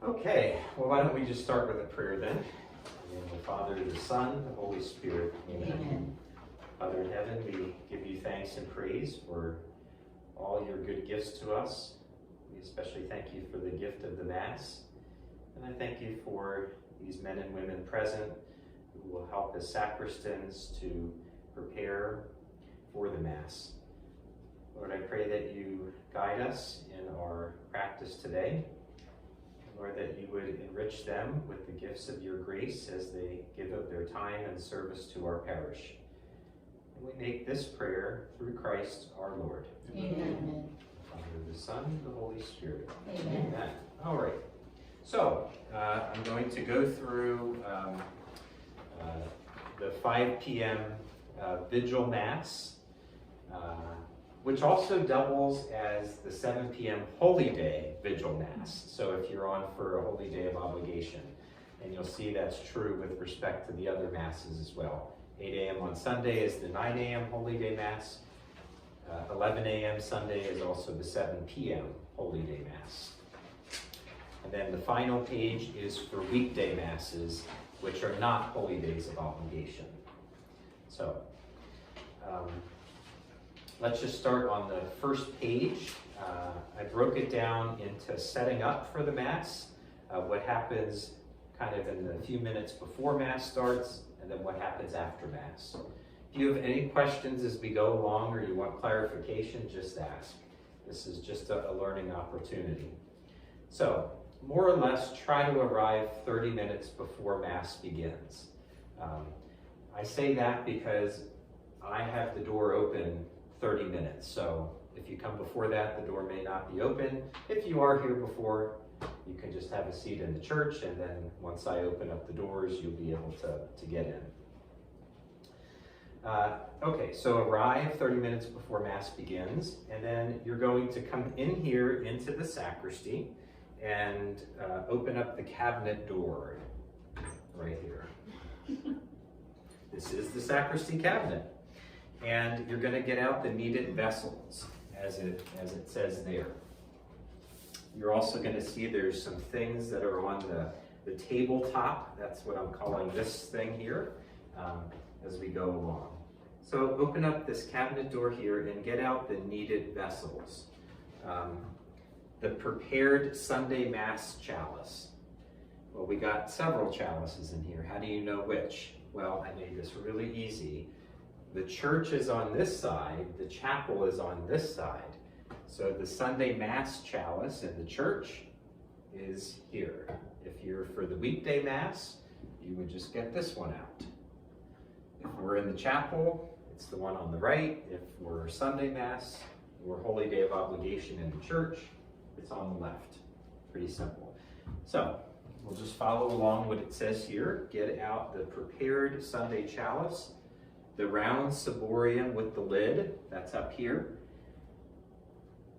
Okay, well, why don't we just start with a prayer then? In the name of the Father, the Son, the Holy Spirit. Amen. Amen. Father in heaven, we give you thanks and praise for all your good gifts to us. We especially thank you for the gift of the Mass. And I thank you for these men and women present who will help as sacristans to prepare for the Mass. Lord, I pray that you guide us in our practice today. Lord, that you would enrich them with the gifts of your grace as they give up their time and service to our parish. And we make this prayer through Christ our Lord. Amen. The Father, the Son, the Holy Spirit. Amen. Amen. All right. So, I'm going to go through the 5 p.m. Vigil Mass, which also doubles as the 7 p.m. Holy Day Vigil Mass. So if you're on for a Holy Day of Obligation, and you'll see that's true with respect to the other Masses as well. 8 a.m. on Sunday is the 9 a.m. Holy Day Mass. 11 a.m. Sunday is also the 7 p.m. Holy Day Mass. And then the final page is for weekday Masses, which are not Holy Days of Obligation. So, let's just start on the first page. I broke it down into setting up for the Mass, what happens kind of in the few minutes before Mass starts, and then what happens after Mass. If you have any questions as we go along or you want clarification, just ask. This is just a learning opportunity. So, more or less, try to arrive 30 minutes before Mass begins. I say that because I have the door open 30 minutes. So if you come before that, the door may not be open. If you are here before, you can just have a seat in the church, and then once I open up the doors, you'll be able to get in. Okay, so arrive 30 minutes before Mass begins, and then you're going to come in here into the sacristy and open up the cabinet door right here. This is the sacristy cabinet. And you're going to get out the needed vessels, as it says there. You're also going to see there's some things that are on the tabletop. That's what I'm calling this thing here, as we go along. So open up this cabinet door here and get out the needed vessels. The prepared Sunday Mass chalice. Well, we got several chalices in here. How do you know which? Well, I made this really easy. The church is on this side, the chapel is on this side. So the Sunday Mass chalice in the church is here. If you're for the weekday Mass, you would just get this one out. If we're in the chapel, it's the one on the right. If we're Sunday Mass or Holy Day of Obligation in the church, it's on the left. Pretty simple. So we'll just follow along what it says here. Get out the prepared Sunday chalice. The round ciborium with the lid, that's up here.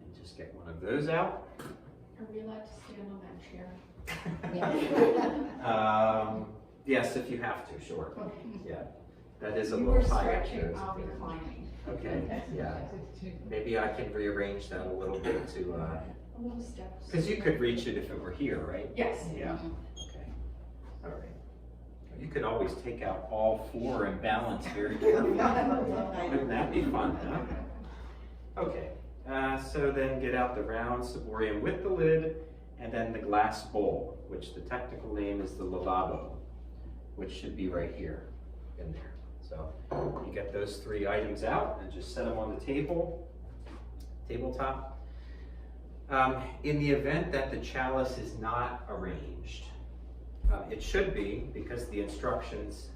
And just get one of those out. Are we allowed to stand on that chair? Yes, if you have to, sure. Okay. Yeah, that is a You little were high up stretching, here. I'll be climbing. Okay, yeah. Maybe I can rearrange that a little bit to, A little steps. because you could reach it if it were here, right? Yes. Yeah, okay, all right. You could always take out all 4 and balance very carefully. Wouldn't that be fun, huh? Okay, so then get out the round ciborium with the lid, and then the glass bowl, which the technical name is the lavabo, which should be right here in there. So you get those 3 items out and just set them on the tabletop. In the event that the chalice is not arranged, it should be, because the instructions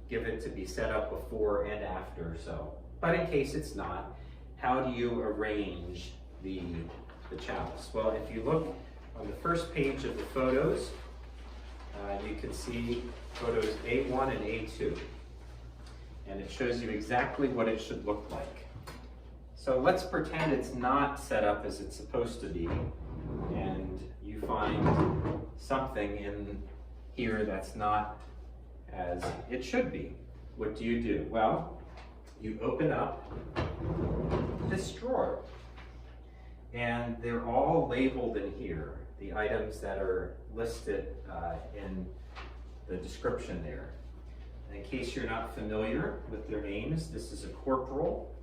give it to be set up before and after, so. But in case it's not, how do you arrange the chalice? Well, if you look on the first page of the photos, you can see photos A1 and A2. And it shows you exactly what it should look like. So let's pretend it's not set up as it's supposed to be, and you find something in here that's not as it should be. What do? Well, you open up this drawer, And they're all labeled in here, the items that are listed in the description there. And in case you're not familiar with their names, this is a corporal,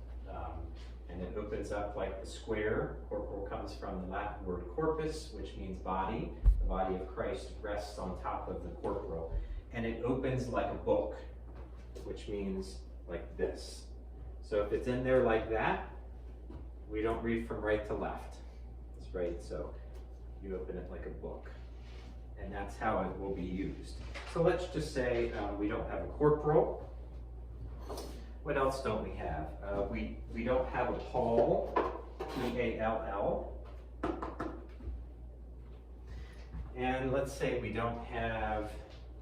and it opens up like the square. Corporal comes from the Latin word corpus, which means body. The body of Christ rests on top of the corporal. And it opens like a book, which means like this. So if it's in there like that, we don't read from right to left. It's right, so you open it like a book. And that's how it will be used. So let's just say we don't have a corporal. What else don't we have? We don't have a Paul, P-A-L-L. And let's say we don't have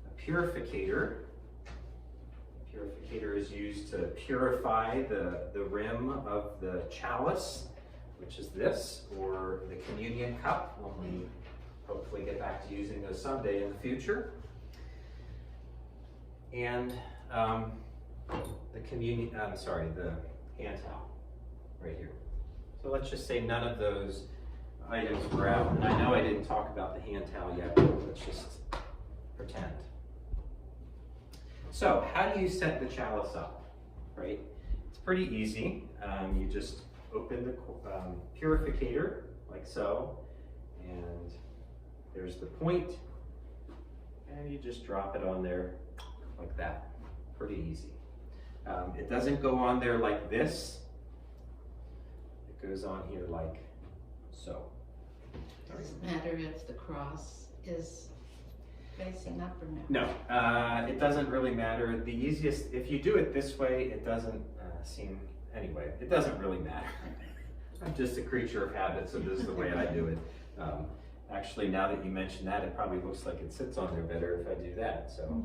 a purificator. Purificator is used to purify the rim of the chalice, which is this, or the communion cup, when we hopefully get back to using those someday in the future. And the hand towel right here. So let's just say none of those items were out. And I know I didn't talk about the hand towel yet, but let's just pretend. So how do you set the chalice up, right? It's pretty easy. You just open the purificator like so, and there's the point, and you just drop it on there like that. Pretty easy. It doesn't go on there like this. It goes on here like so. Does it matter if the cross is facing up or not? No, it doesn't really matter. The easiest, if you do it this way, it doesn't seem, anyway, it doesn't really matter. I'm just a creature of habit, so this is the way I do it. Actually, now that you mention that, it probably looks like it sits on there better if I do that. So,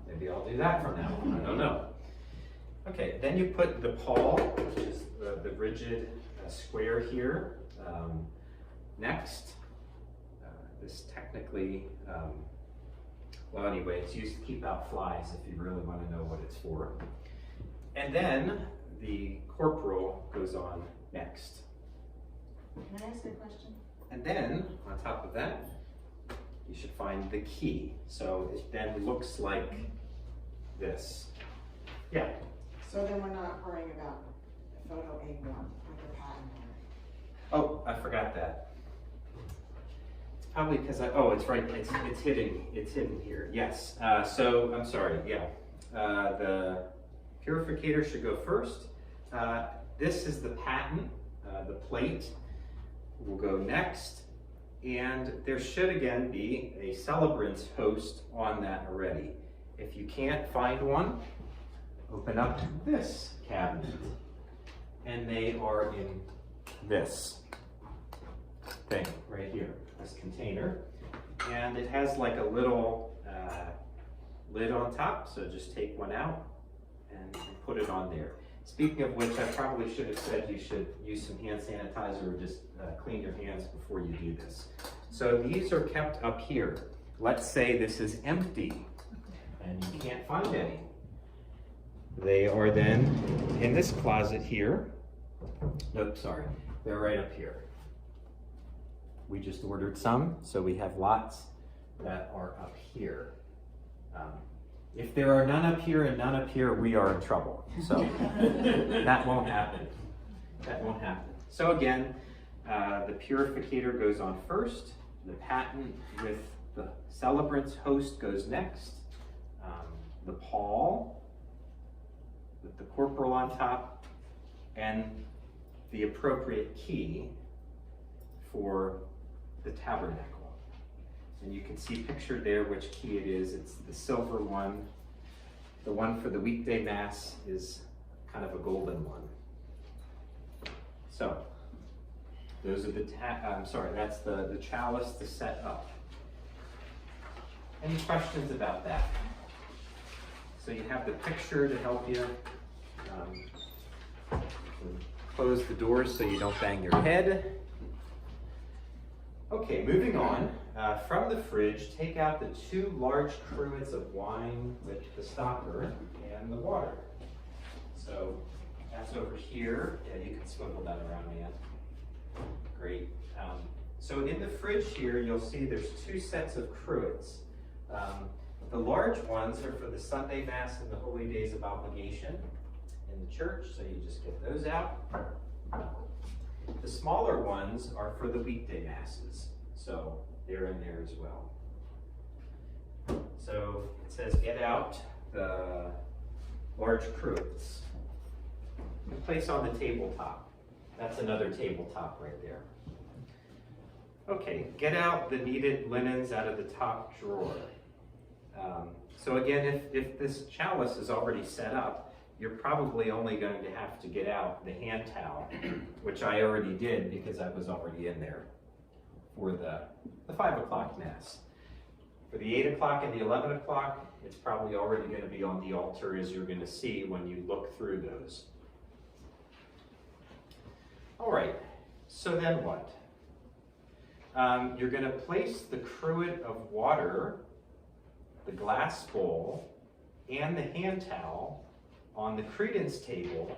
maybe I'll do that from now on. I don't know. Okay, then you put the pall, which is the rigid square here, next. This technically, well anyway, it's used to keep out flies if you really want to know what it's for. And then the corporal goes on next. Can I ask a question? And then, on top of that, you should find the key. So it then looks like this. Yeah? So then we're not worrying about the photo A1 with the pattern on it. Oh, I forgot that. It's probably because oh, it's right, it's hidden here, yes. So, I'm sorry, yeah. The purificator should go first. This is the paten, the plate will go next. And there should again be a celebrant's host on that already. If you can't find one, open up this cabinet. And they are in this thing right here, this container. And it has like a little lid on top, so just take one out and put it on there. Speaking of which, I probably should have said you should use some hand sanitizer or just clean your hands before you do this. So these are kept up here. Let's say this is empty and you can't find any. They are then in this closet here. Nope, sorry, they're right up here. We just ordered some, so we have lots that are up here. If there are none up here and none up here, we are in trouble. So that won't happen. That won't happen. So again, the purificator goes on first. The paten with the celebrant's host goes next. The pall with the corporal on top, and the appropriate key for the tabernacle. And you can see pictured there which key it is. It's the silver one. The one for the weekday mass is kind of a golden one. So, those are the, that's the chalice to set up. Any questions about that? So you have the picture to help you. Close the doors so you don't bang your head. Okay, moving on. From the fridge, take out the 2 large cruets of wine with the stopper and the water. So that's over here. Yeah, you can swivel that around, man. Great. So in the fridge here, you'll see there's two sets of cruets. The large ones are for the Sunday Mass and the holy days of obligation in the church, so you just get those out. The smaller ones are for the weekday Masses, so they're in there as well. So it says get out the large cruets. Place on the tabletop. That's another tabletop right there. Okay, get out the kneaded linens out of the top drawer. So again, if this chalice is already set up, you're probably only going to have to get out the hand towel, which I already did because I was already in there for the 5 o'clock Mass. For the 8 o'clock and the 11 o'clock, it's probably already going to be on the altar, as you're going to see when you look through those. All right, so then what? You're going to place the cruet of water, the glass bowl, and the hand towel on the credence table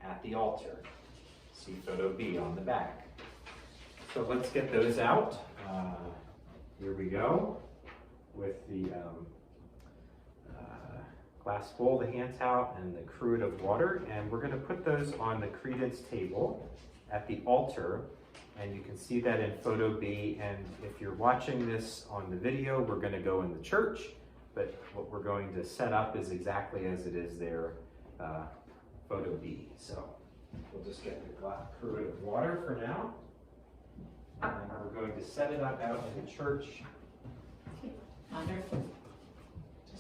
at the altar. See photo B on the back. So let's get those out. Here we go with the glass bowl, the hand towel, and the cruet of water. And we're going to put those on the credence table at the altar. And you can see that in photo B. And if you're watching this on the video, we're going to go in the church. But what we're going to set up is exactly as it is there, photo B. So we'll just get the cruet of water for now. And we're going to set it up out in the church. Under?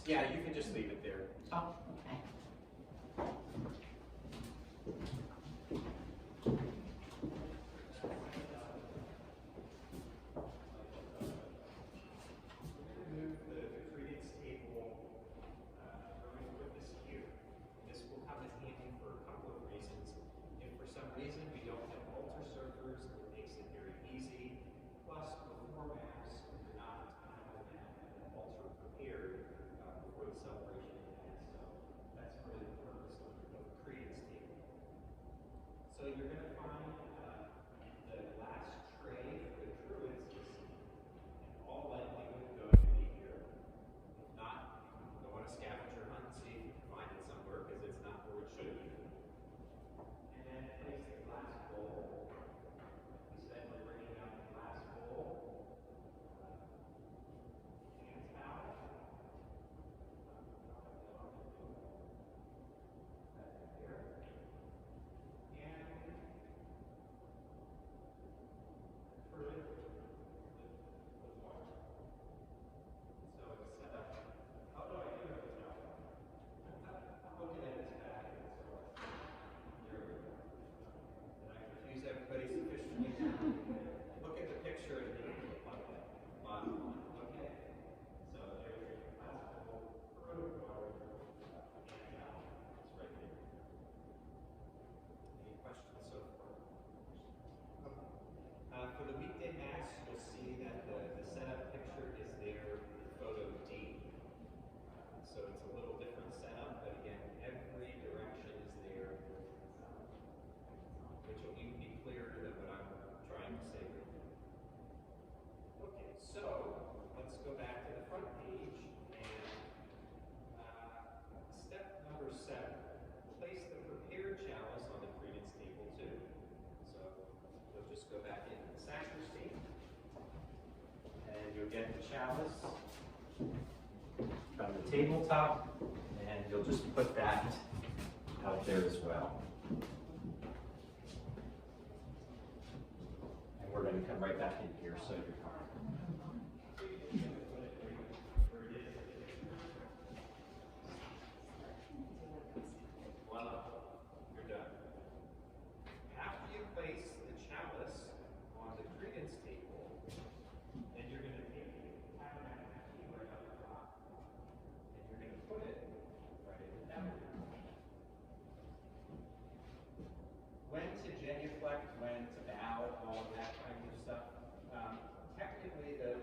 Yeah, you can just leave it there. Oh, okay. Move the credence table. We're going to put this here. This will come in handy for a couple of reasons. If for some reason we don't have altar servers, it makes it very easy. Plus, before Mass, you're not having that altar prepared before the celebration of Mass. So that's really the purpose of the credence table. So you're going to find the glass tray for the cruets is all likely going to be here. If not, go on a scavenger hunt and see if you can find it somewhere because it's not where it should be. And then place the glass bowl. We said we're bringing out the glass bowl. Hand towel. There. And cruet with water. So it's set up. Oh no, I do have a towel. I'm looking at this back. There we go. Did I confuse everybody sufficiently? Look at the picture and make it look like that. Bottom line, okay? So there's your glass bowl, cruet of water, and towel. It's right there. Any questions so far? For the weekday Mass, you'll see that the setup picture is there in photo D. So it's a little different setup, but again, every direction is there, which will even be clearer than what I'm trying to say right now. Okay, so let's go back to the front page and step number 7. Place the prepared chalice on the credence table too. So you'll just go back into the sacristan and you'll get the chalice from the tabletop and you'll just put that out there as well. And we're going to come right back in here so you're fine. Voila, you're done. After you place the chalice on the credence table, then you're going to take the tabernacle key right out the top, and you're going to put it right in the tabernacle. When to genuflect, when to bow, all of that kind of stuff. Technically, the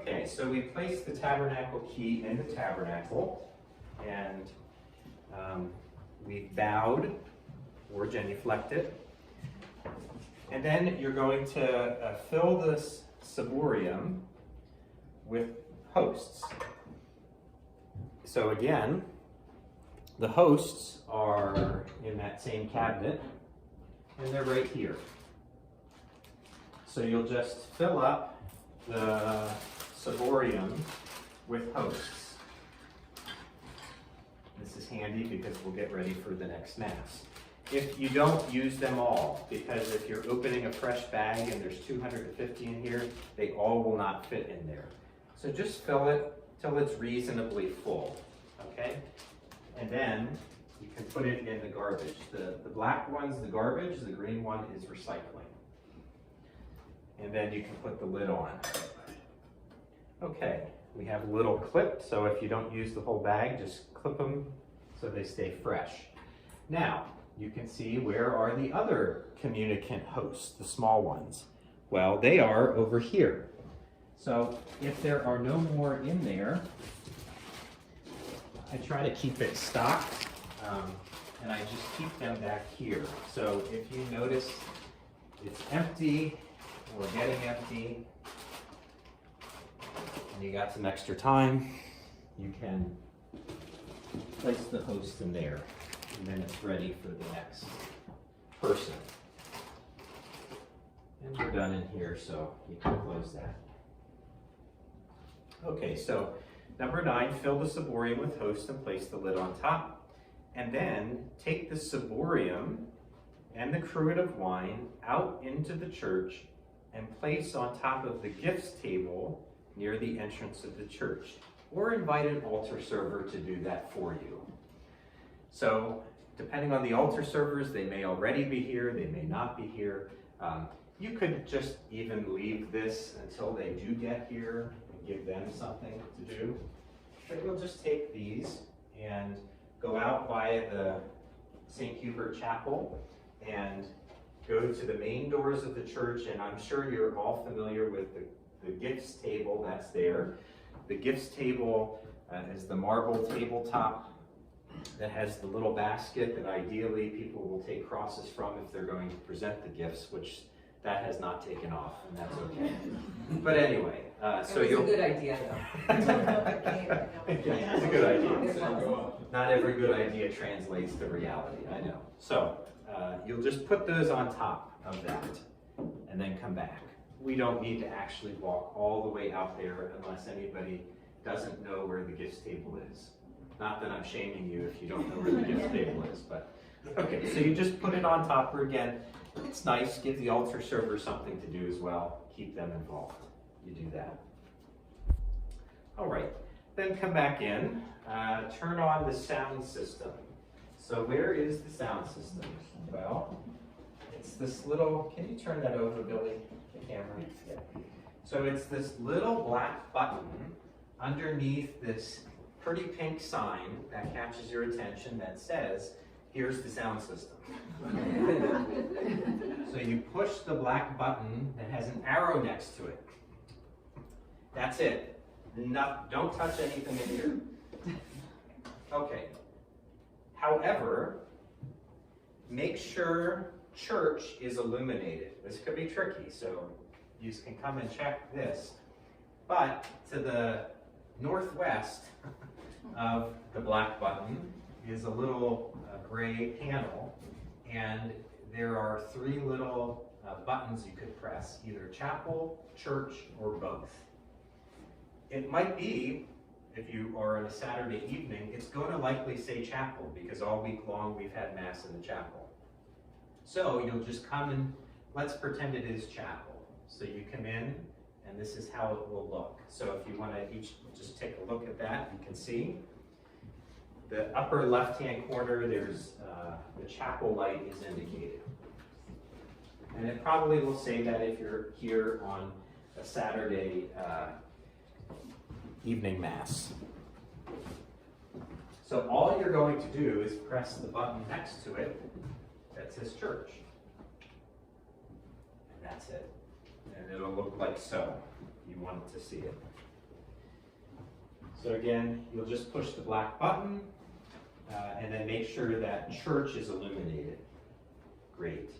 Okay, so we place the tabernacle key in the tabernacle, and we've bowed or genuflected. And then you're going to fill this ciborium with hosts. So again, the hosts are in that same cabinet, and they're right here. So you'll just fill up the ciborium with hosts. This is handy because we'll get ready for the next Mass. If you don't use them all, because if you're opening a fresh bag and there's 250 in here, they all will not fit in there. So just fill it till it's reasonably full, okay? And then you can put it in the garbage. The black one's the garbage, the green one is recycling. And then you can put the lid on. Okay, we have a little clip, so if you don't use the whole bag, just clip them so they stay fresh. Now, you can see where are the other communicant hosts, the small ones. Well, they are over here. So if there are no more in there, I try to keep it stocked, and I just keep them back here. So if you notice it's empty or getting empty, and you got some extra time, you can place the host in there, and then it's ready for the next person. And we're done in here, so you can close that. Okay, so number 9, fill the ciborium with host and place the lid on top. And then take the ciborium and the cruet of wine out into the church and place on top of the gifts table near the entrance of the church. Or invite an altar server to do that for you. So, depending on the altar servers, they may already be here, they may not be here. You could just even leave this until they do get here and give them something to do. But we'll just take these and go out by the St. Hubert Chapel and go to the main doors of the church, and I'm sure you're all familiar with the gifts table that's there. The gifts table is the marble tabletop that has the little basket that ideally people will take crosses from if they're going to present the gifts, which that has not taken off, and that's okay. But anyway, so It was you'll... a good idea, though. Yeah, it's a good idea. Not every good idea translates to reality, I know. So you'll just put those on top of that and then come back. We don't need to actually walk all the way out there unless anybody doesn't know where the gifts table is. Not that I'm shaming you if you don't know where the gifts table is, but okay, so you just put it on top, or again, it's nice, give the altar server something to do as well, keep them involved. You do that. All right, then come back in, turn on the sound system. So where is the sound system? Well, it's this little, can you turn that over, Billy, the camera? Yeah. So it's this little black button underneath this pretty pink sign that catches your attention that says, here's the sound system. So you push the black button that has an arrow next to it. That's it. Don't touch anything in here. Okay. However, make sure church is illuminated. This could be tricky, so you can come and check this. But to the northwest of the black button is a little gray panel, and there are 3 little buttons you could press, either chapel, church, or both. It might be, if you are on a Saturday evening, it's going to likely say chapel, because all week long we've had Mass in the chapel. So you'll just come and let's pretend it is chapel. So you come in, and this is how it will look. So if you want to each just take a look at that, you can see the upper left-hand corner, there's the chapel light is indicated. And it probably will say that if you're here on a Saturday evening Mass. So all you're going to do is press the button next to it that says church. And that's it. And it'll look like so. You want to see it. So again, you'll just push the black button and then make sure that church is illuminated. Great.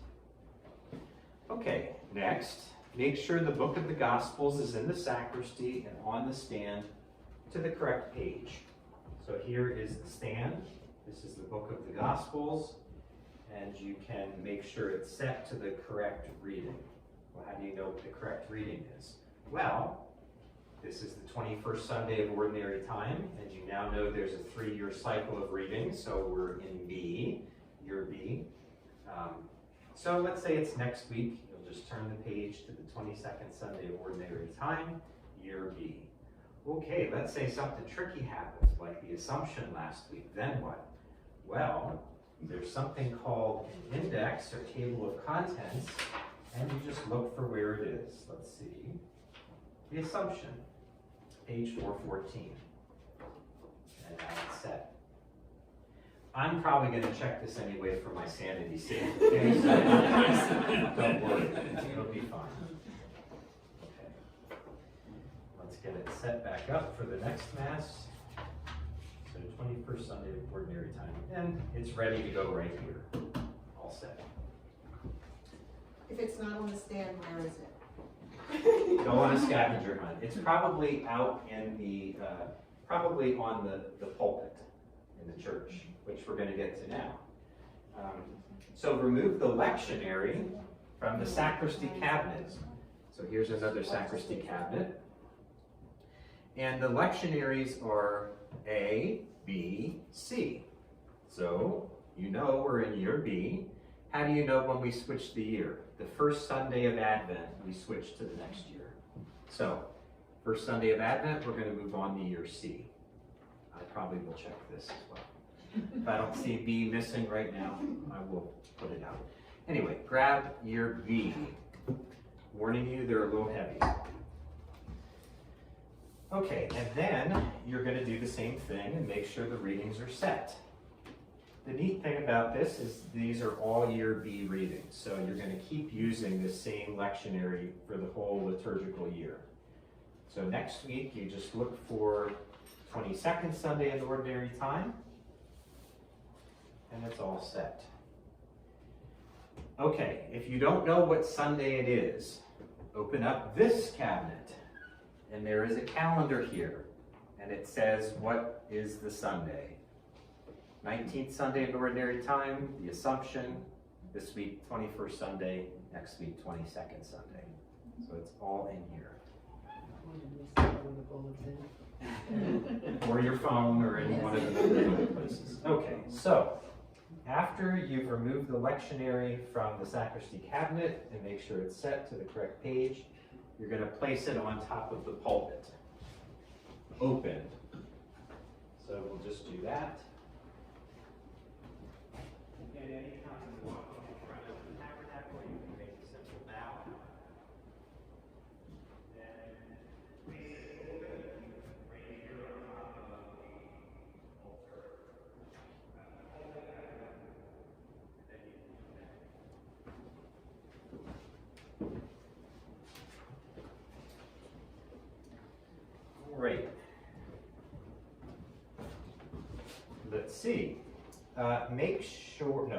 Okay, next, make sure the book of the Gospels is in the sacristy and on the stand to the correct page. So here is the stand. This is the book of the Gospels, and you can make sure it's set to the correct reading. Well, how do you know what the correct reading is? Well, this is the 21st Sunday of Ordinary Time, and you now know there's a 3-year cycle of reading, so we're in B, year B. So let's say it's next week. You'll just turn the page to the 22nd Sunday of Ordinary Time, year B. Okay, let's say something tricky happens, like the Assumption last week. Then what? Well, there's something called an index or table of contents, and you just look for where it is. Let's see. The Assumption, page 414. And now it's set. I'm probably going to check this anyway for my sanity sake. Okay? So don't worry, it'll be fine. Okay. Let's get it set back up for the next Mass. So 21st Sunday of Ordinary Time. And it's ready to go right here. All set. If it's not on the stand, where is it? Go on a scavenger hunt. It's probably out in the, probably on the pulpit in the church, which we're going to get to now. So remove the lectionary from the sacristy cabinet. So here's another sacristy cabinet. And the lectionaries are A, B, C. So you know we're in year B. How do you know when we switch the year? The first Sunday of Advent, we switch to the next year. So, first Sunday of Advent, we're going to move on to year C. I probably will check this as well. If I don't see B missing right now, I will put it out. Anyway, grab year B. Warning you, they're a little heavy. Okay, and then you're going to do the same thing and make sure the readings are set. The neat thing about this is these are all year B readings, so you're going to keep using the same lectionary for the whole liturgical year. So next week you just look for 22nd Sunday in Ordinary Time, and it's all set. Okay, if you don't know what Sunday it is, open up this cabinet, and there is a calendar here, and it says what is the Sunday. 19th Sunday in Ordinary Time, the Assumption, this week 21st Sunday, next week 22nd Sunday. So it's all in here. Or your phone or any one of the other places. Okay, so after you've removed the lectionary from the sacristy cabinet and make sure it's set to the correct page, you're going to place it on top of the pulpit. Open. So we'll just do that. At any time you walk in front of the tabernacle, you can make a simple bow. Then place it open, right here on top of the altar. And then you can do that. All right. Let's see. Make sure,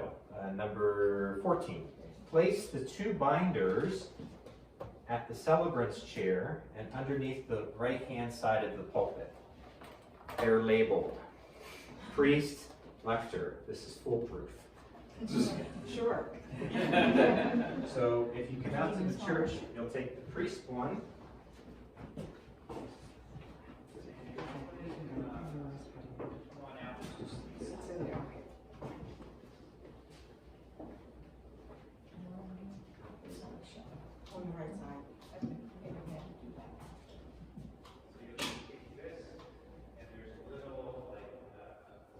number 14. Place the 2 binders at the celebrant's chair and underneath the right-hand side of the pulpit. They're labeled. Priest, lector. This is foolproof. Sure. So if you come out to the church, you'll take the priest one. It's in there. On the right side. So you'll take this, and there's a little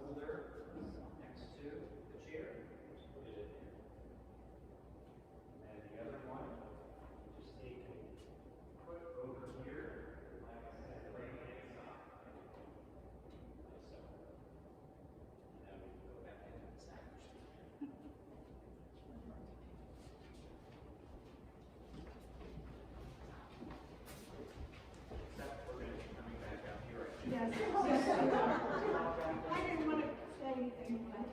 holder next to the chair. Just put it in there. And the other one, just take and put I didn't want to say anything, but.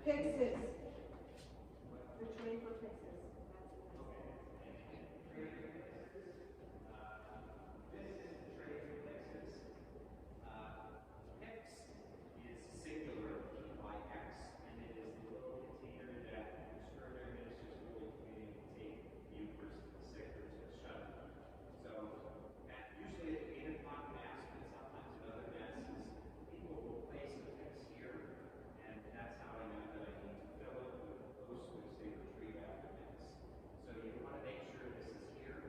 Fixes. The tray for fixes. X is singular by X, and it is the little container that extraordinary ministers will take you for the sick or to shut up. So, usually at 8 o'clock mass, but sometimes at other masses, people will place a X here, and that's how I know that I need to fill it with those which they retrieve after mass. So you want to make sure this is here.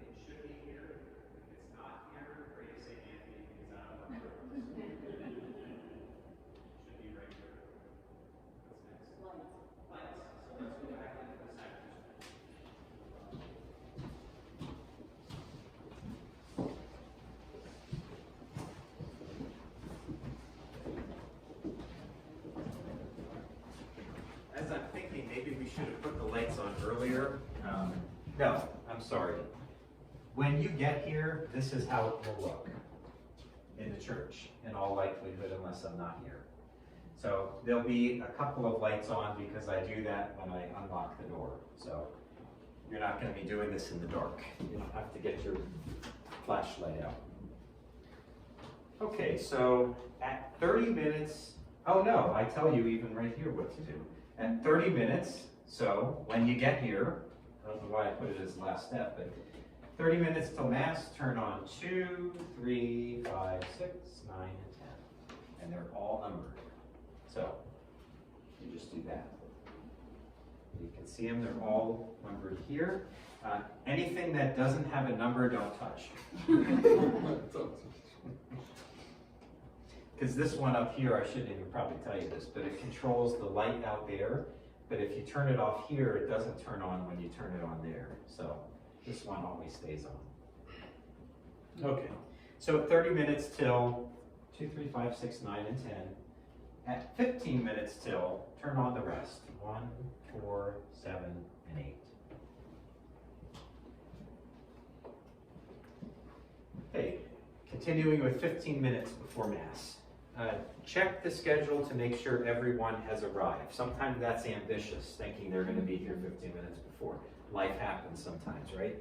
It should be here. If it's not here, pray to St. Anthony because I don't know. Should be right here. What's next? Lights. So let's go back into the sacristan. As I'm thinking, maybe we should have put the lights on earlier. No, I'm sorry. When you get here, this is how it will look in the church, in all likelihood, unless I'm not here. So there'll be a couple of lights on because I do that when I unlock the door. So you're not going to be doing this in the dark. You don't have to get your flashlight out. Okay, so at 30 minutes, oh no, I tell you even right here what to do. At 30 minutes, so when you get here, I don't know why I put it as the last step, but 30 minutes till Mass, turn on 2, 3, 5, 6, 9, and 10. And they're all numbered. So you just do that. You can see them, they're all numbered here. Anything that doesn't have a number, don't touch. Because this one up here, I shouldn't even probably tell you this, but it controls the light out there. But if you turn it off here, it doesn't turn on when you turn it on there. So this one always stays on. Okay, so 30 minutes till 2, 3, 5, 6, 9, and 10. At 15 minutes till, turn on the rest. 1, 4, 7, and 8. Okay, continuing with 15 minutes before Mass. Check the schedule to make sure everyone has arrived. Sometimes that's ambitious, thinking they're going to be here 15 minutes before. Life happens sometimes, right?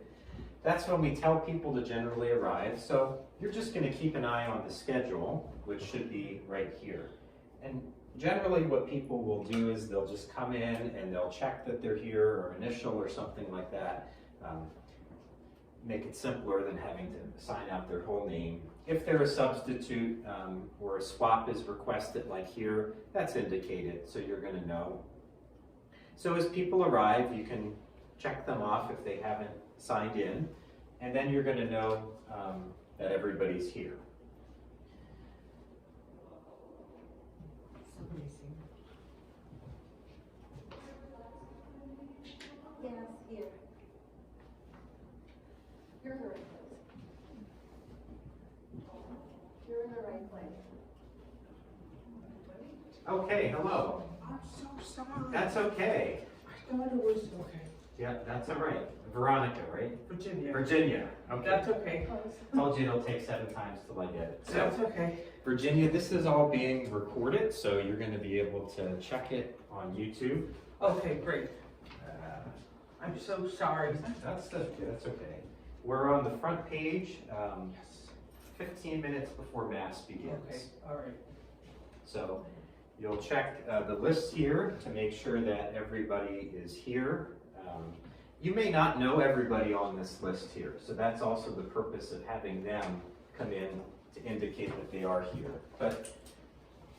That's when we tell people to generally arrive. So you're just going to keep an eye on the schedule, which should be right here. And generally what people will do is they'll just come in and they'll check that they're here or initial or something like that. Make it simpler than having to sign out their whole name. If they're a substitute or a swap is requested like here, that's indicated, so you're going to know. So as people arrive, you can check them off if they haven't signed in, and then you're going to know that everybody's here. Yes, here. You're in the right place. You're in the right place. Okay, hello. I'm so sorry. That's okay. I thought it was okay. Yeah, that's all right. Veronica, right? Virginia. Virginia. Okay. That's okay. Told you it'll take 7 times till I get it. So, That's okay. Virginia, this is all being recorded, so you're going to be able to check it on YouTube. Okay, great. I'm so sorry. That's okay. We're on the front page, 15 minutes before Mass begins. Okay, all right. So You'll check the list here to make sure that everybody is here. You may not know everybody on this list here, so that's also the purpose of having them come in to indicate that they are here. But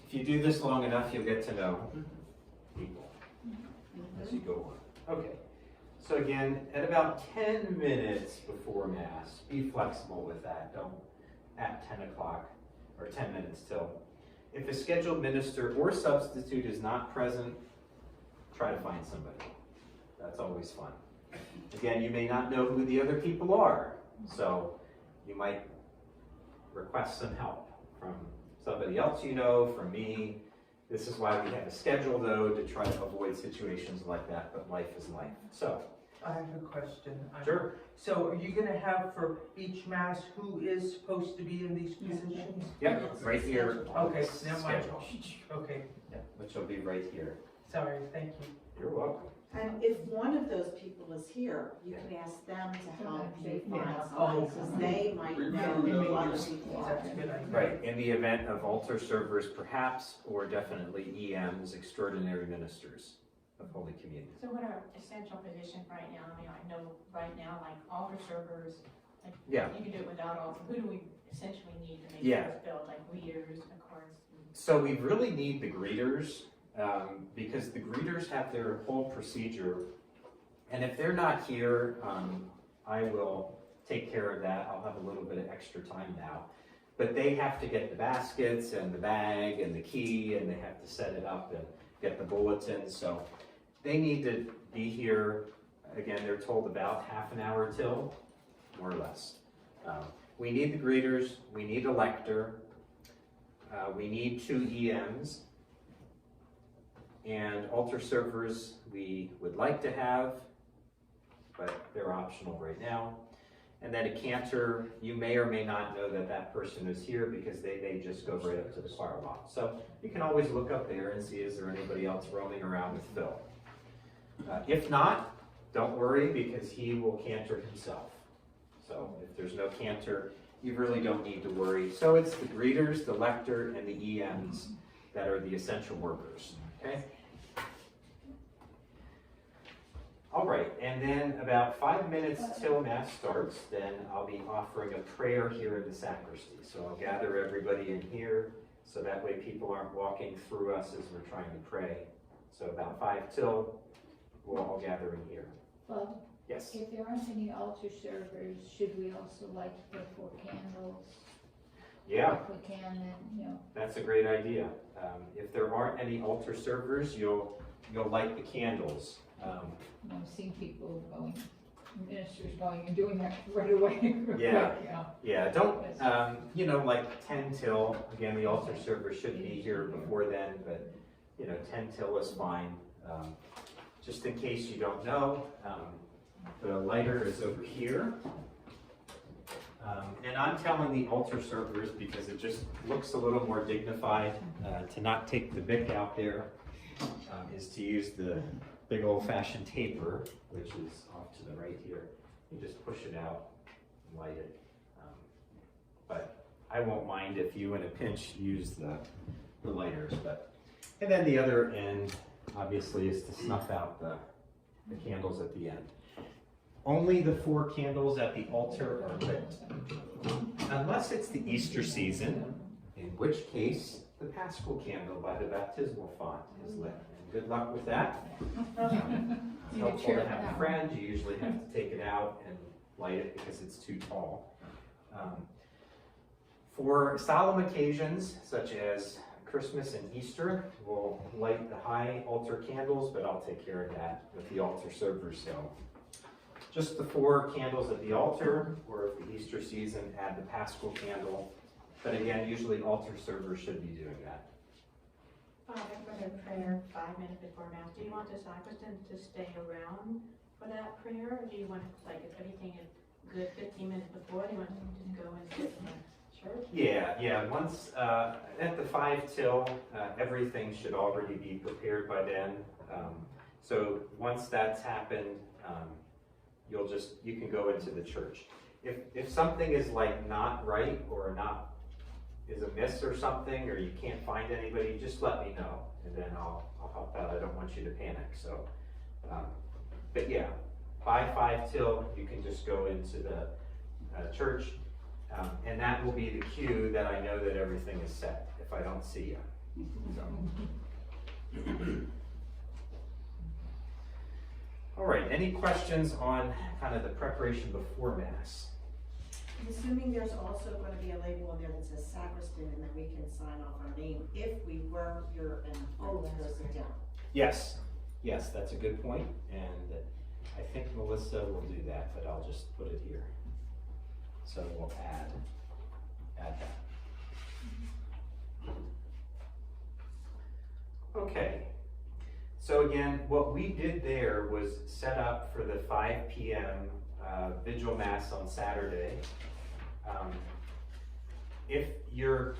if you do this long enough, you'll get to know people as you go on. Okay, so again, at about 10 minutes before Mass, be flexible with that. Don't at 10 o'clock or 10 minutes till. If a scheduled minister or substitute is not present, try to find somebody. That's always fun. Again, you may not know who the other people are, so you might request some help from somebody else you know, from me. This is why we have a schedule, though, to try to avoid situations like that, but life is life. So, I have a question. sure. So are you gonna have for each Mass who is supposed to be in these positions? Yep, right here. on Okay, this never mind. schedule. Okay, Yep, which will be right here. sorry, thank you. You're welcome. And if one of those people is here, you can ask them to help you find Oh. somebody, because they might know who other people are. That's a good idea. Right, in the event of altar servers perhaps, or definitely EMs, extraordinary ministers of Holy Communion. So what are essential positions right now? I mean, I know right now, like altar servers, like Yeah. you can do it without altar. Who do we essentially need to make Yeah. sure it's filled? Like leaders, of course. So we really need the greeters, because the greeters have their whole procedure. And if they're not here, I will take care of that. I'll have a little bit of extra time now. But they have to get the baskets and the bag and the key, and they have to set it up and get the bulletin. So they need to be here. Again, they're told about half an hour till, more or less. We need the greeters, we need a lector, we need 2 EMs, and altar servers we would like to have, but they're optional right now. And then a cantor, you may or may not know that that person is here because they may just go right up to the choir lot. So you can always look up there and see, is there anybody else roaming around with Phil? If not, don't worry, because he will cantor himself. So if there's no cantor, you really don't need to worry. So it's the greeters, the lector, and the EMs that are the essential workers, okay? All right, and then about 5 minutes till Mass starts, then I'll be offering a prayer here in the sacristy. So I'll gather everybody in here, so that way people aren't walking through us as we're trying to pray. So about 5 till, we'll all gather in here. Well, Yes? if there aren't any altar servers, should we also light the 4 candles? Yeah, If we can, then, you know, that's a great idea. If there aren't any altar servers, you'll light the candles. I've seen people going, ministers going and doing that right away. Yeah. Yeah. Yeah, don't, like 10 till, again, the altar server should be here before then, but, 10 till is fine. Just in case you don't know, the lighter is over here. And I'm telling the altar servers because it just looks a little more dignified to not take the Bic out there, is to use the big old-fashioned taper, which is off to the right here. You just push it out and light it. But I won't mind if you, in a pinch, use the lighters. And then the other end, obviously, is to snuff out the candles at the end. Only the 4 candles at the altar are lit. Unless it's the Easter season, in which case the Paschal candle by the baptismal font is lit. And good luck with that. It's helpful to have a friend. You usually have to take it out and light it because it's too tall. For solemn occasions such as Christmas and Easter, we'll light the high altar candles, but I'll take care of that with the altar servers. So just the 4 candles at the altar, or if the Easter season, add the Paschal candle. But again, usually altar servers should be doing that. Father, for the prayer 5 minutes before Mass, do you want the sacristan to stay around for that prayer? Or do you want, like, if everything is good 15 minutes before, do you want them to just go and sit in the church? Yeah, once, at the 5 till, everything should already be prepared by then. So once that's happened, you can go into the church. If something is like not right or not is amiss or something, or you can't find anybody, just let me know, and then I'll help out. I don't want you to panic, so. But yeah, by 5 till, you can just go into the church, and that will be the cue that I know that everything is set, if I don't see you. So. All right, any questions on kind of the preparation before Mass? I'm assuming there's also gonna be a label in there that says sacristan, and then we can sign off our name if we were here and go sit down. Yes, that's a good point, and I think Melissa will do that, but I'll just put it here. So we'll add that. Okay, so again, what we did there was set up for the 5 p.m. Vigil Mass on Saturday. If you're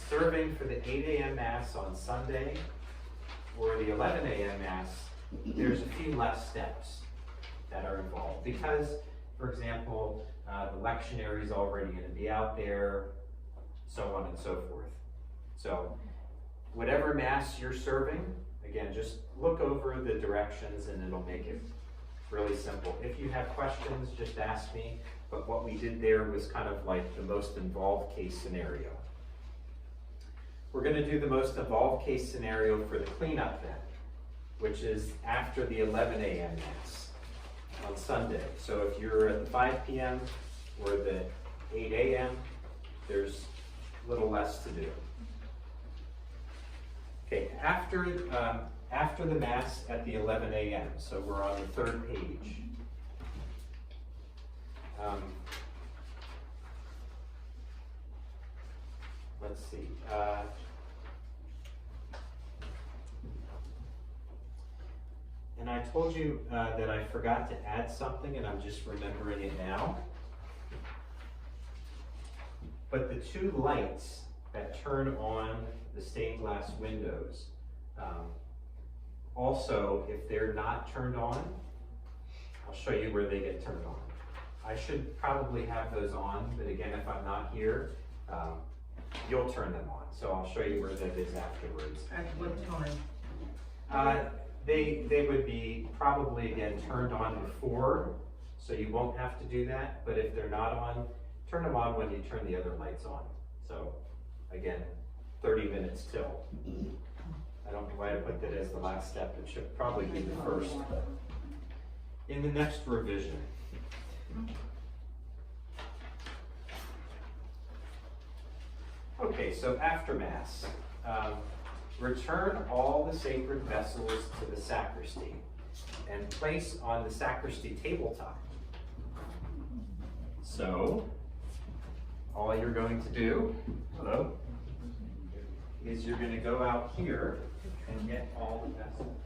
serving for the 8 a.m. Mass on Sunday or the 11 a.m. Mass, there's a few less steps that are involved because, for example, the lectionary is already going to be out there, so on and so forth. So whatever Mass you're serving, again, just look over the directions and it'll make it really simple. If you have questions, just ask me. But what we did there was kind of like the most involved case scenario. We're going to do the most involved case scenario for the cleanup then, which is after the 11 a.m. Mass on Sunday. So if you're at the 5 p.m. or the 8 a.m., there's a little less to do. Okay, after the Mass at the 11 a.m., so we're on the 3rd page. Let's see. And I told you that I forgot to add something, and I'm just remembering it now. But the 2 lights that turn on the stained glass windows, also, if they're not turned on, I'll show you where they get turned on. I should probably have those on, but again, if I'm not here, you'll turn them on. So I'll show you where that is afterwards. At what time? They would be probably, again, turned on before, so you won't have to do that. But if they're not on, turn them on when you turn the other lights on. So again, 30 minutes till. I don't know why I put that as the last step. It should probably be the first. In the next revision. Okay, so after Mass, return all the sacred vessels to the sacristy and place on the sacristy tabletop. So, all you're going to do, is you're going to go out here and get all the vessels.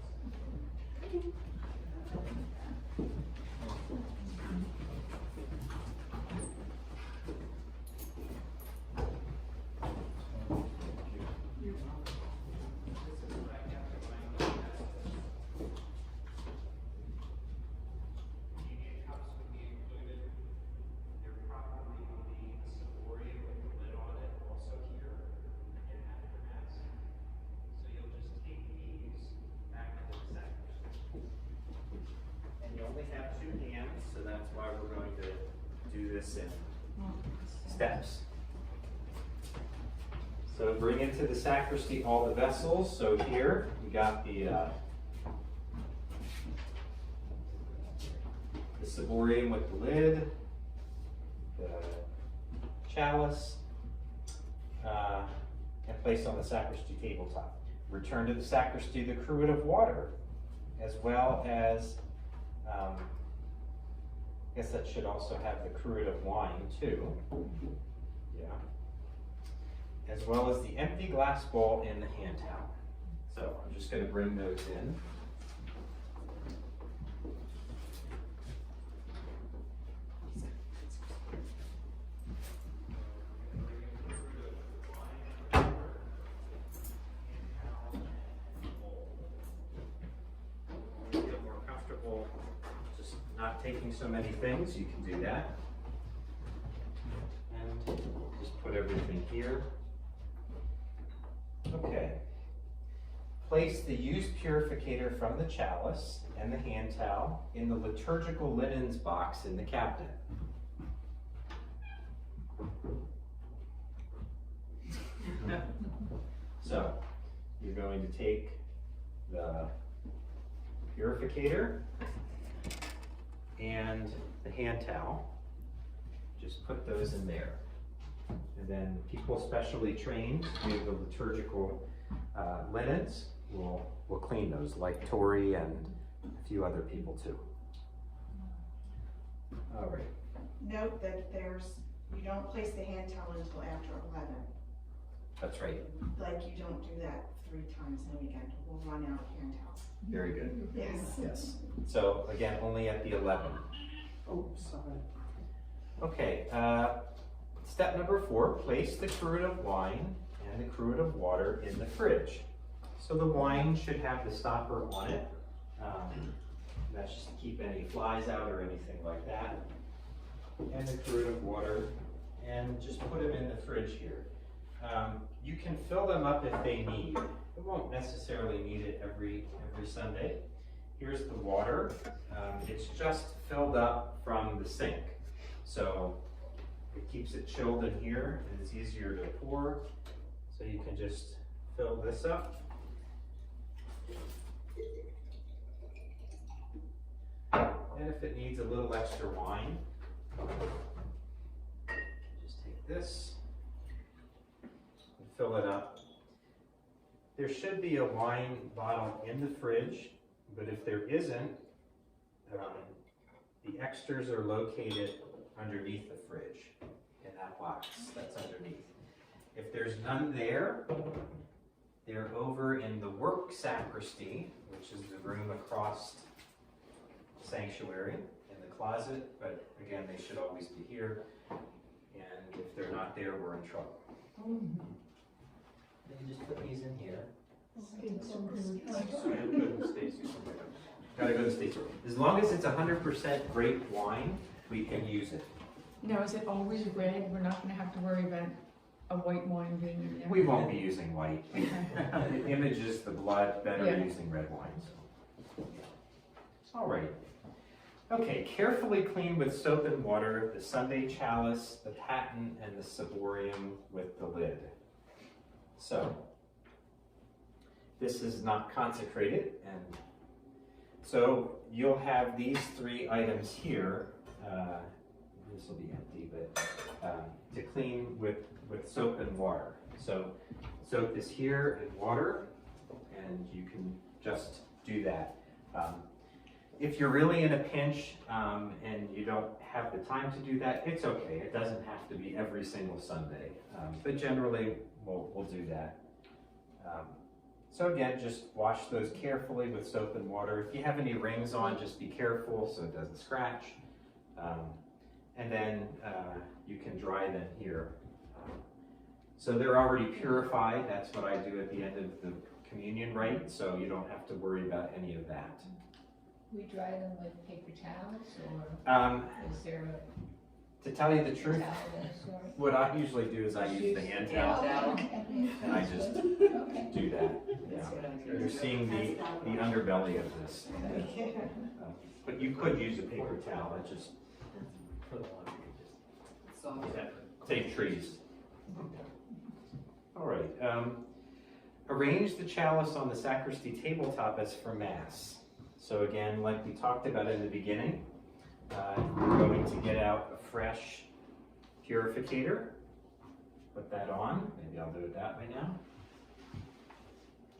Have 2 hands, so that's why we're going to do this in steps. So bring into the sacristy all the vessels. So here we got the ciborium with the lid, the chalice, and placed on the sacristy tabletop. Return to the sacristy the cruet of water, as well as I guess that should also have the cruet of wine too. Yeah. As well as the empty glass bowl and the hand towel. So I'm just going to bring those in. Not taking so many things, you can do that. And just put everything here. Place the used purificator from the chalice and the hand towel in the liturgical linens box in the cabinet. So, you're going to take the purificator and the hand towel, just put those in there. And then people specially trained to do the liturgical linens will clean those, like Tori and a few other people too. All right. Note that you don't place the hand towel until after 11. That's right. Like you don't do that 3 times in a weekend. We'll run out of hand towels. Very good. Yes. Yes. So again, only at the 11. Oh, sorry. Okay. Step number 4, place the cruet of wine and the cruet of water in the fridge. So the wine should have the stopper on it. That's just to keep any flies out or anything like that. And the cruet of water, and just put them in the fridge here. You can fill them up if they need. You won't necessarily need it every Sunday. Here's the water. It's just filled up from the sink. So it keeps it chilled in here and it's easier to pour. So you can just fill this up. And if it needs a little extra wine, just take this and fill it up. There should be a wine bottle in the fridge, but if there isn't, the extras are located underneath the fridge in that box that's underneath. If there's none there, they're over in the work sacristy, which is the room across the sanctuary in the closet, but again, they should always be here. And if they're not there, we're in trouble. Then you just put these in here. Gotta go to Stacy. As long as it's 100% grape wine, we can use it. Now, is it always red? We're not gonna have to worry about a white wine being in there? We won't be using white. It images the blood better Yeah. using red wine. So. All right. Okay, carefully clean with soap and water the Sunday chalice, the paten, and the ciborium with the lid. So, this is not consecrated, and so you'll have these 3 items here. This will be empty, but to clean with soap and water. So soap is here and water, and you can just do that. If you're really in a pinch and you don't have the time to do that, it's okay. It doesn't have to be every single Sunday, but generally we'll do that. So again, just wash those carefully with soap and water. If you have any rings on, just be careful so it doesn't scratch. And then you can dry them here. So they're already purified. That's what I do at the end of the communion rite, so you don't have to worry about any of that. We dry them with paper towels, or is there To tell you the a truth, towel of sort? what I usually do is I use the hand towel, and I just Okay. do that. Yeah. You're seeing the underbelly of this. But you could use a paper towel, it just save trees. All right. Arrange the chalice on the sacristy tabletop as for Mass. So again, like we talked about in the beginning, we're going to get out a fresh purificator. Put that on. Maybe I'll do it that way now.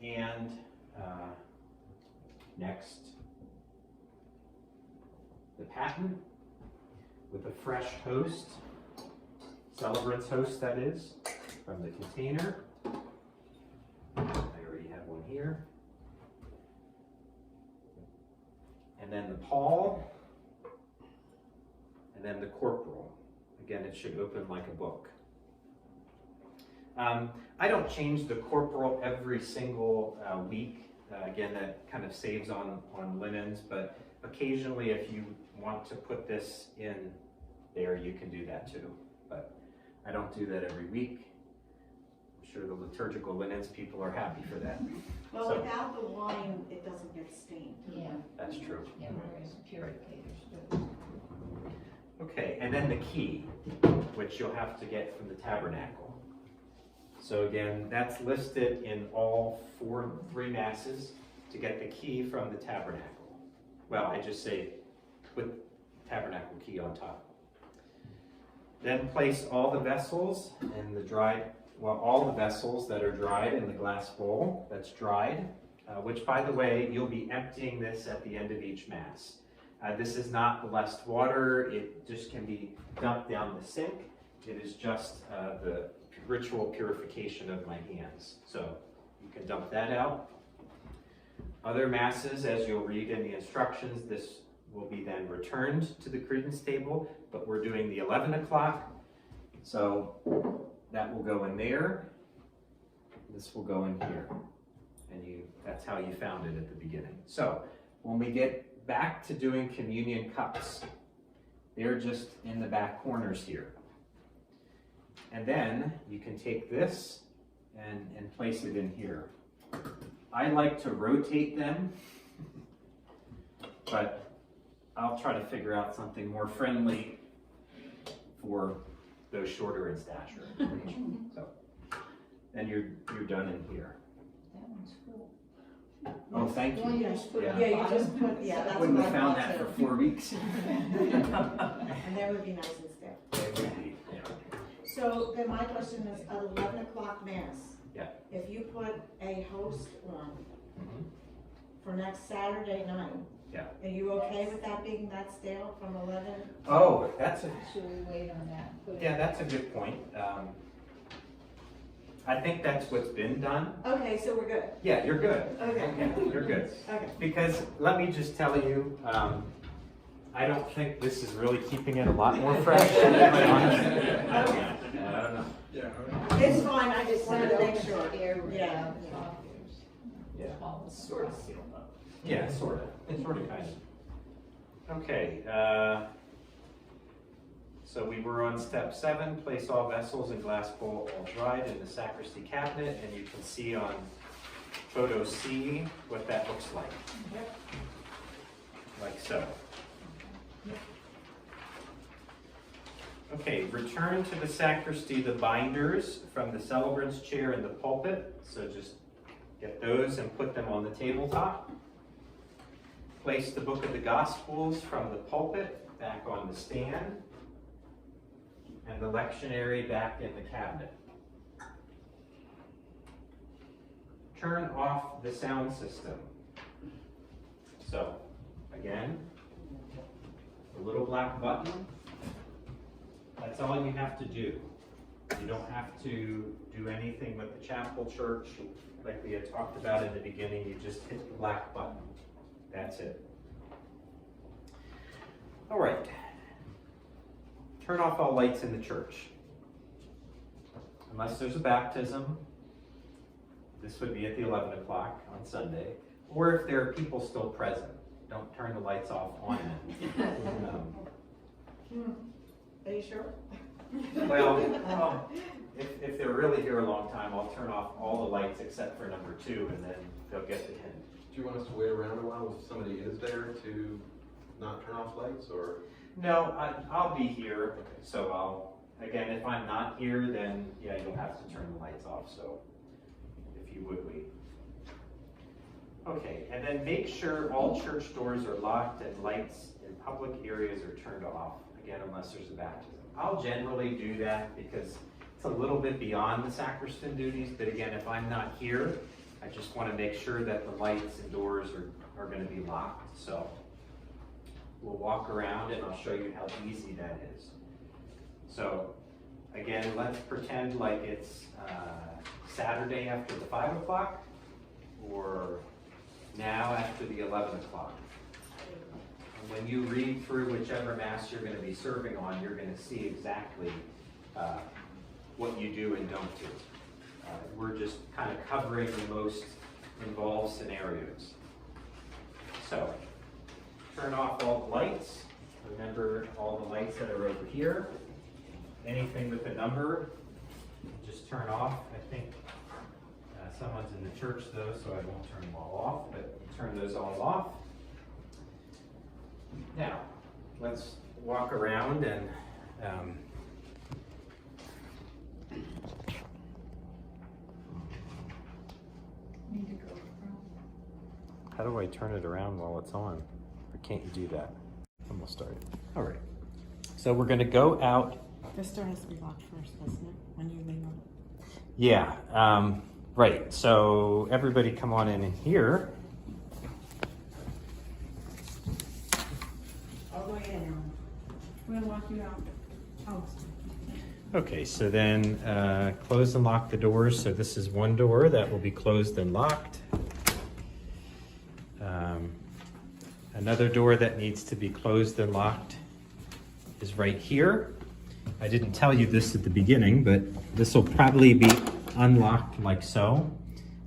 And next, the paten with a fresh host, celebrant's host that is, from the container. I already have one here. And then the pall, and then the corporal. Again, it should open like a book. I don't change the corporal every single week. Again, that kind of saves on linens, but occasionally if you want to put this in there, you can do that too. But I don't do that every week. sure the liturgical linens people are happy for that. Well, So- without the wine, it doesn't get stained. Yeah, That's true. yeah, whereas purificators do. Okay, and then the key, which you'll have to get from the tabernacle. So again, that's listed in all three masses to get the key from the tabernacle. Well, I just say put tabernacle key on top. Then place all the vessels and all the vessels that are dried in the glass bowl that's dried, which by the way, you'll be emptying this at the end of each mass. This is not blessed water, it just can be dumped down the sink. It is just the ritual purification of my hands. So you can dump that out. Other masses, as you'll read in the instructions, this will be then returned to the credence table, but we're doing the 11 o'clock. So that will go in there. This will go in here. And that's how you found it at the beginning. So when we get back to doing communion cups, they're just in the back corners here. And then you can take this and place it in here. I like to rotate them, but I'll try to figure out something more friendly for those shorter in stature. So then you're done in here. That one's full. Oh, thank The one you. you just put Yeah. at Yeah, the you just bottom. put, yeah, that's Wouldn't what have I found thought that for too. 4 weeks. And that would be nice instead. It would be, yeah. So then my question is, at 11 o'clock mass. Yeah. If you put a host on Mhm. for next Saturday night. Yeah. Are you okay with that being that stale from 11? Oh, that's a Should we wait on that? Put it- Yeah, that's a good point. I think that's what's been done. Okay, so we're good. Yeah, you're good. Okay. Yeah, you're good. Okay. Because let me just tell you, I don't think this is really keeping it a lot more fresh. To be quite honest. I don't know. It's fine, I just wanted to make sure. Air Yeah. around the offers. Yeah. All the Sort of stuff. sealed up. Yeah, sort of, kind of. Okay, so we were on step 7, place all vessels and glass bowl all dried in the sacristy cabinet, and you can see on photo C what that looks like. Yep. Like so. Okay, return to the sacristy the binders from the celebrant's chair in the pulpit, so just get those and put them on the tabletop. Place the book of the Gospels from the pulpit back on the stand, and the lectionary back in the cabinet. Turn off the sound system. So, again, the little black button, that's all you have to do. You don't have to do anything with the chapel church like we had talked about in the beginning. You just hit the black button. That's it. All right. Turn off all lights in the church. Unless there's a baptism, this would be at the 11 o'clock on Sunday. Or if there are people still present, don't turn the lights off on them. Are you sure? Well, if they're really here a long time, I'll turn off all the lights except for number 2, and then they'll get the hint. Do you want us to wait around a while if somebody is there to not turn off lights, or? No, I'll be here, so again, if I'm not here, then yeah, you'll have to turn the lights off, so if you would wait. Okay, and then make sure all church doors are locked and lights in public areas are turned off, again, unless there's a baptism. I'll generally do that because it's a little bit beyond the sacristan duties, but again, if I'm not here, I just want to make sure that the lights and doors are going to be locked, so we'll walk around and I'll show you how easy that is. So again, let's pretend like it's Saturday after the 5 o'clock or now after the 11 o'clock. And when you read through whichever mass you're going to be serving on, you're going to see exactly what you do and don't do. We're just kind of covering the most involved scenarios. So, turn off all the lights. Remember all the lights that are over here. Anything with a number just turn off. I think someone's in the church though, so I won't turn them all off, but turn those all off. Now, let's walk around and Need to go from. how do I turn it around while it's on? Or can't you do that? And we'll start it. All right. So we're gonna go out. This door has to be locked first, doesn't it? When you leave them. Yeah, right. So everybody come on in here. All the way in. We're gonna walk you out. Oh. Okay, so then close and lock the doors. So this is one door that will be closed and locked. Another door that needs to be closed and locked is right here. I didn't tell you this at the beginning, but this will probably be unlocked like so.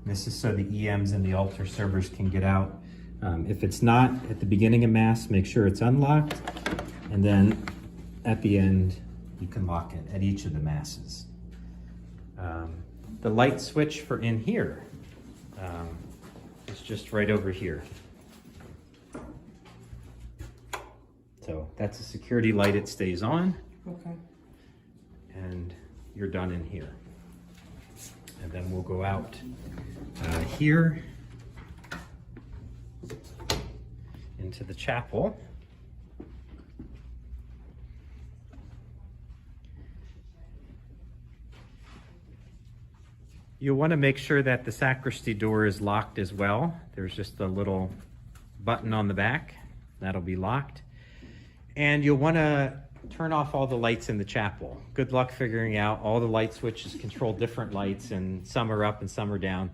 This is so the EMs and the altar servers can get out. If it's not at the beginning of Mass, make sure it's unlocked. And then at the end, you can lock it at each of the Masses. The light switch for in here is just right over here. So that's a security light, it stays on. Okay. And you're done in here. And then we'll go out here into the chapel. You'll want to make sure that the sacristy door is locked as well. There's just a little button on the back that'll be locked. And you'll want to turn off all the lights in the chapel. Good luck figuring out. All the light switches control different lights, and some are up and some are down.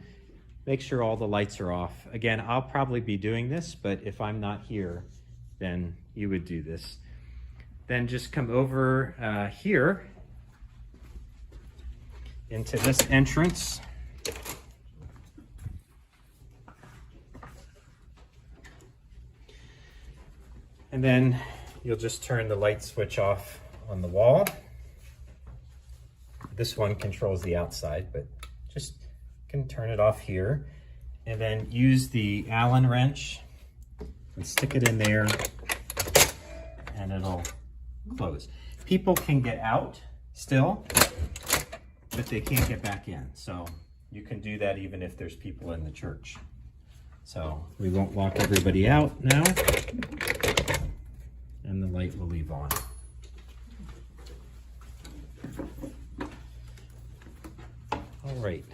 Make sure all the lights are off. Again, I'll probably be doing this, but if I'm not here, then you would do this. Then just come over here into this entrance. And then you'll just turn the light switch off on the wall. This one controls the outside, but just can turn it off here. And then use the Allen wrench and stick it in there and it'll close. People can get out still, but they can't get back in. So you can do that even if there's people in the church. So we won't lock everybody out now. And the light will leave on. All right.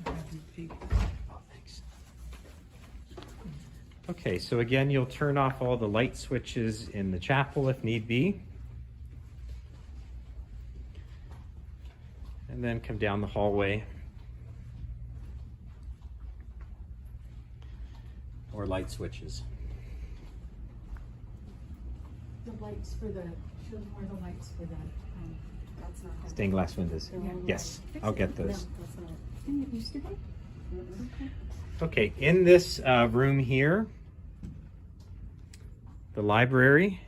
Oh, thanks. Okay, so again, you'll turn off all the light switches in the chapel if need be. And then come down the hallway. Or light switches. The lights for the, show them where the lights for that, that's not. Stained glass windows. Yeah. Yes, I'll get those. No, that's not. Didn't it used to be? Okay, in this room here, the library,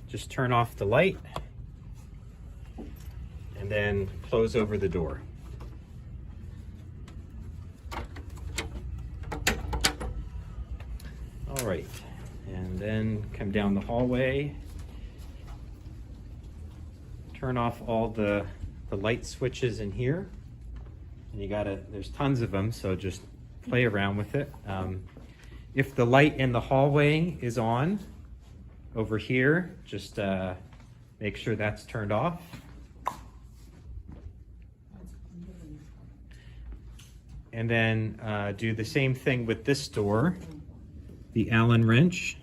just turn off the light and then close over the door. All right, and then come down the hallway, turn off all the light switches in here. And you gotta, there's tons of them, so just play around with it. If the light in the hallway is on over here, just make sure that's turned off. And then do the same thing with this door, the Allen wrench,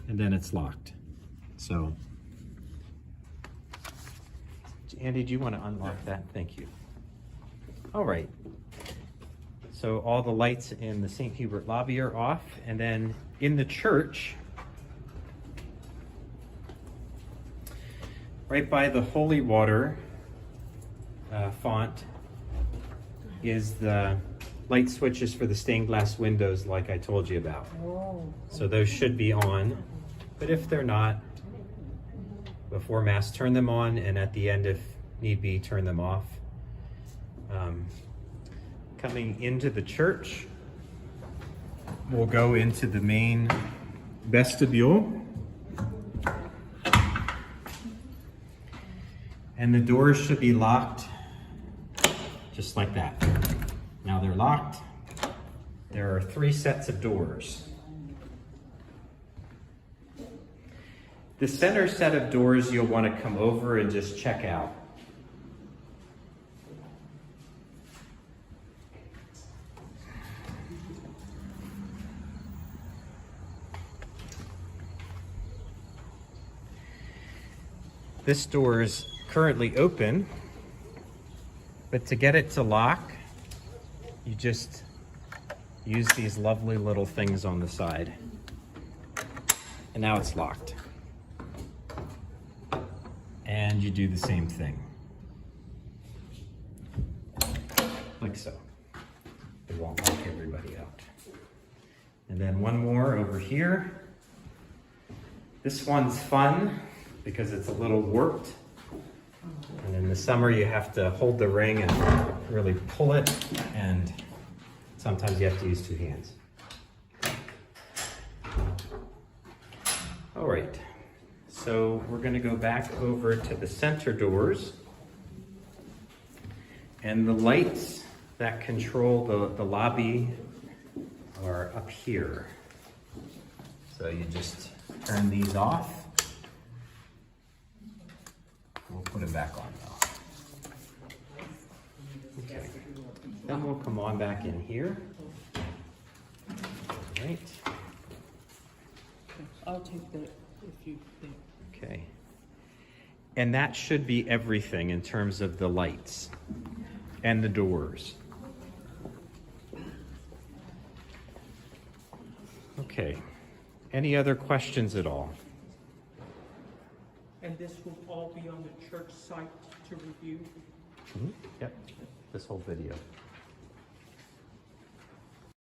and then it's locked. So, Andy, do you want to unlock that? Thank you. All right. So all the lights in the St. Hubert lobby are off, and then in the church, right by the holy water font is the light switches for the stained glass windows like I told you about. So those should be on, but if they're not, before Mass, turn them on, and at the end, if need be, turn them off. Coming into the church, we'll go into the main vestibule. And the doors should be locked just like that. Now they're locked. There are 3 sets of doors. The center set of doors you'll want to come over and just check out. This door is currently open, but to get it to lock, you just use these lovely little things on the side. And now it's locked. And you do the same thing. Like so. It won't lock everybody out. And then one more over here. This one's fun because it's a little warped. And in the summer you have to hold the ring and really pull it, and sometimes you have to use 2 hands. All right, so we're gonna go back over to the center doors, and the lights that control the lobby are up here. So you just turn these off. We'll put it back on now. Okay. Then we'll come on back in here. All right. I'll take that if you think. Okay. And that should be everything in terms of the lights and the doors. Okay. Any other questions at all? And this will all be on the church site to review? Yep, this whole video.